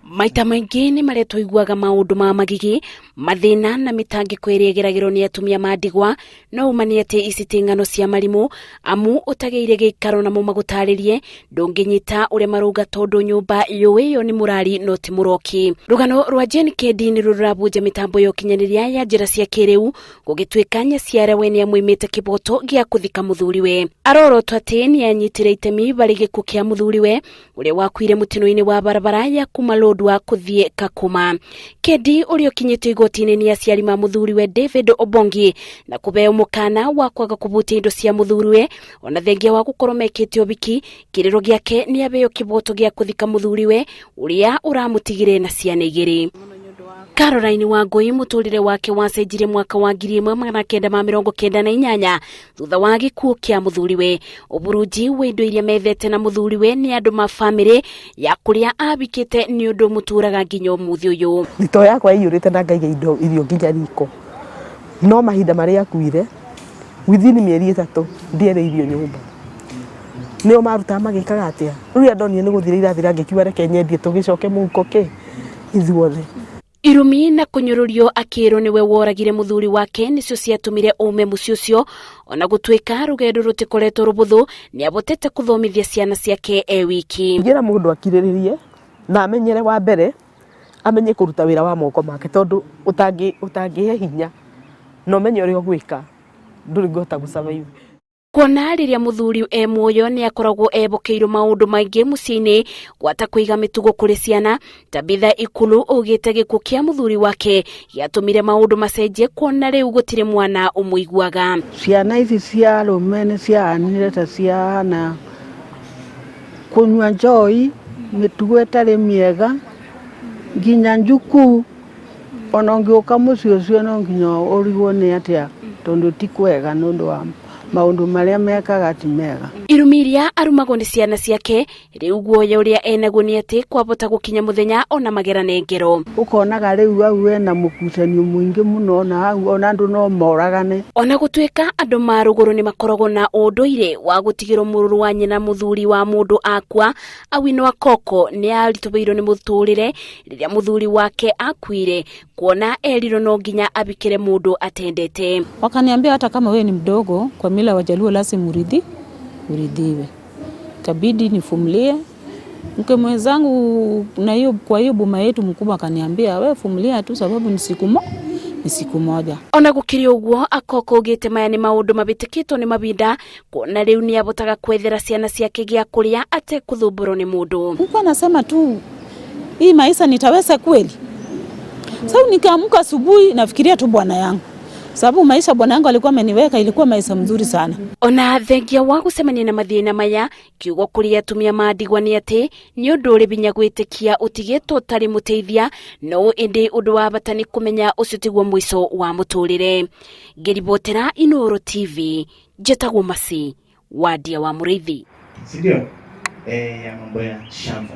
Maita maingĩ nĩ marĩa tũiguaga maũndũ ma magigi, mathina na mitangiko ĩrĩa ĩgeragĩrwo nĩ atumia ma ndigwa no umanie atĩ ici ti ng'ano cia marimũ amu ũtagĩire gĩikaro namo magũtarĩrie ndũngĩnyita ũrĩa marauga tondũ nyũmba yũĩ yo nĩ mũrari no ti mũroki. Rũgano rwa Jane Kedi nĩ rũrabunja mĩtambo ya ũkinyanĩria ya njĩra cia kĩrĩu gũgĩtuĩka nyaciara we nĩ amwĩmĩte kĩboto gĩa kũthika mũthuriwe. Arorotwo atĩ nĩ anyitire itemi barĩ gĩkuũ kĩa mũthuriwe ũrĩa wakuire mũtino-inĩ wa barabara ya kuma Lodwar kuthie Kakuma. Kedi ũrĩa ũkinyĩtio igoti-inĩ nĩ aciari ma mũthuriwe David Obongi na kũbeo mũkana wa kwaga kũbutia indo cia mũthuriwe ona thengia wa gũkorwo mekĩte ũbiki, kĩrĩro gĩake nĩ abeo kĩboto gĩa kũthika mũthuriwe ũrĩa ũramũtigire na ciana igĩrĩ. Caroline Wangui muturire wake wacenjire mwaka wa 1998 thutha wa gĩkuũ kĩa mũthuriwe. Ũburuji wa indo iria metheete na mũthuriwe nĩ andũ ma family ya kũrĩa abikĩte nĩ ũndũ mũturaga nginya ũmũthĩ ũyũ. Thito yakwa ĩiyũrĩte na ngaiga indo irio nginya riko, no mahinda marĩa akuire within mĩeri 3 ndiere irio nyũmba nĩo maruta magĩkaga atĩa. Rĩu andonire nĩ gũthira irathira ngĩkiuga reke nyendie tũgĩcoke mũhuko ke ithuothe. Irumi na kunyũrũrio akĩrwo nĩwe woragire mũthuri wake nĩcio ciatũmire ume mũciĩ ũcio ona gũtuĩka rũgendo rũtikoretwo rũbũthũ nĩ abotete kũthomithia ciana ciake wiki. Ngira mũndũ akirĩrĩrie na amenyere wa mbere amenye kũruta wĩra wa moko make tondũ ũtangĩhe hinya no menye ũrĩa ũgwĩka ndũrĩ ngota gũsurvive. Kuona rĩrĩa mũthuri muoyo nĩ akoragwo ebokeirwo maũndũ maingĩ mũciĩ-inĩ gwata kũiga mĩtugo kũrĩ ciana. Tabitha Ikulu ugĩte gĩkuũ kĩa mũthuri wake gĩatũmire maũndũ macenjie kuona rĩu gũtirĩ mwana ũmũiguaga. Ciana ici cia rũme nĩ ciahanire ta ciana kũnyua njohi, mĩtugo ĩtarĩ mĩega nginya njuku ona ũngĩũka mũciĩ ũcio no nginya ũrigwo nĩ atĩa tondũ ti kwega nĩ ũndũ wa maundu maria mekaga ti mega. Irumiria arumagwo nĩ ciana ciake rĩu guoya ũrĩa enaguo nĩ atĩ kwabota gũkinya Muthenya ona magerane ngero. Ũkonaga rĩu au ena mũkucanio mũingĩ mũno na au ona andũ no moragane. Ona gũtuĩka andũ ma rũgũrũ nĩ makoragwo na ũndũire wa gũtigĩrwo mũrũrũ wa nyina mũthuri wa mũndũ akua, Awino Akoko nĩ aritũbĩirwo nĩ mũtũrĩre rĩrĩa mũthuri wake akuire kuona erirwo no nginya abikire mũndũ atendete. Wakaniambia hata kama wewe ni mdogo kwa mila Wajaluo lazima uridhiwe. Kabidi nifumilie. Mke mwenzangu na hiyo kwa hiyo boma yetu mkubwa akaniambia wewe fumilia tu sababu ni siku moja. Ona gũkĩrĩ ũguo Akoko ugĩte maya nĩ maũndũ mabĩtĩkĩtwo nĩ mabinda kuona rĩu nĩ abotaga kwethera ciana ciake gĩa kũrĩa atekũthũmbũrwo nĩ mũndũ. Nilikuwa nasema tu hii maisha nitaweza kweli. Sababu nikaamka asubuhi nafikiria tu bwana yangu. Sababu maisha bwana yangu alikuwa ameniweka ilikuwa maisha mzuri sana. Ona thengia wa gũcemania na mathina maya kiugo kũrĩ atumia ma ndigwa nĩ atĩ nĩ ũndũ ũrĩ binya gwĩtĩkia ũtigĩtwo ũtarĩ mũteithia no ĩndĩ ũndũ wa bata nĩ kũmenya ũcio tiguo mũico wa mũtũrĩre. Ngĩribotera Inooro TV njĩtagwo Masi wa Ndia wa Mũrĩithi. Sindio? Ya mambo ya shamba.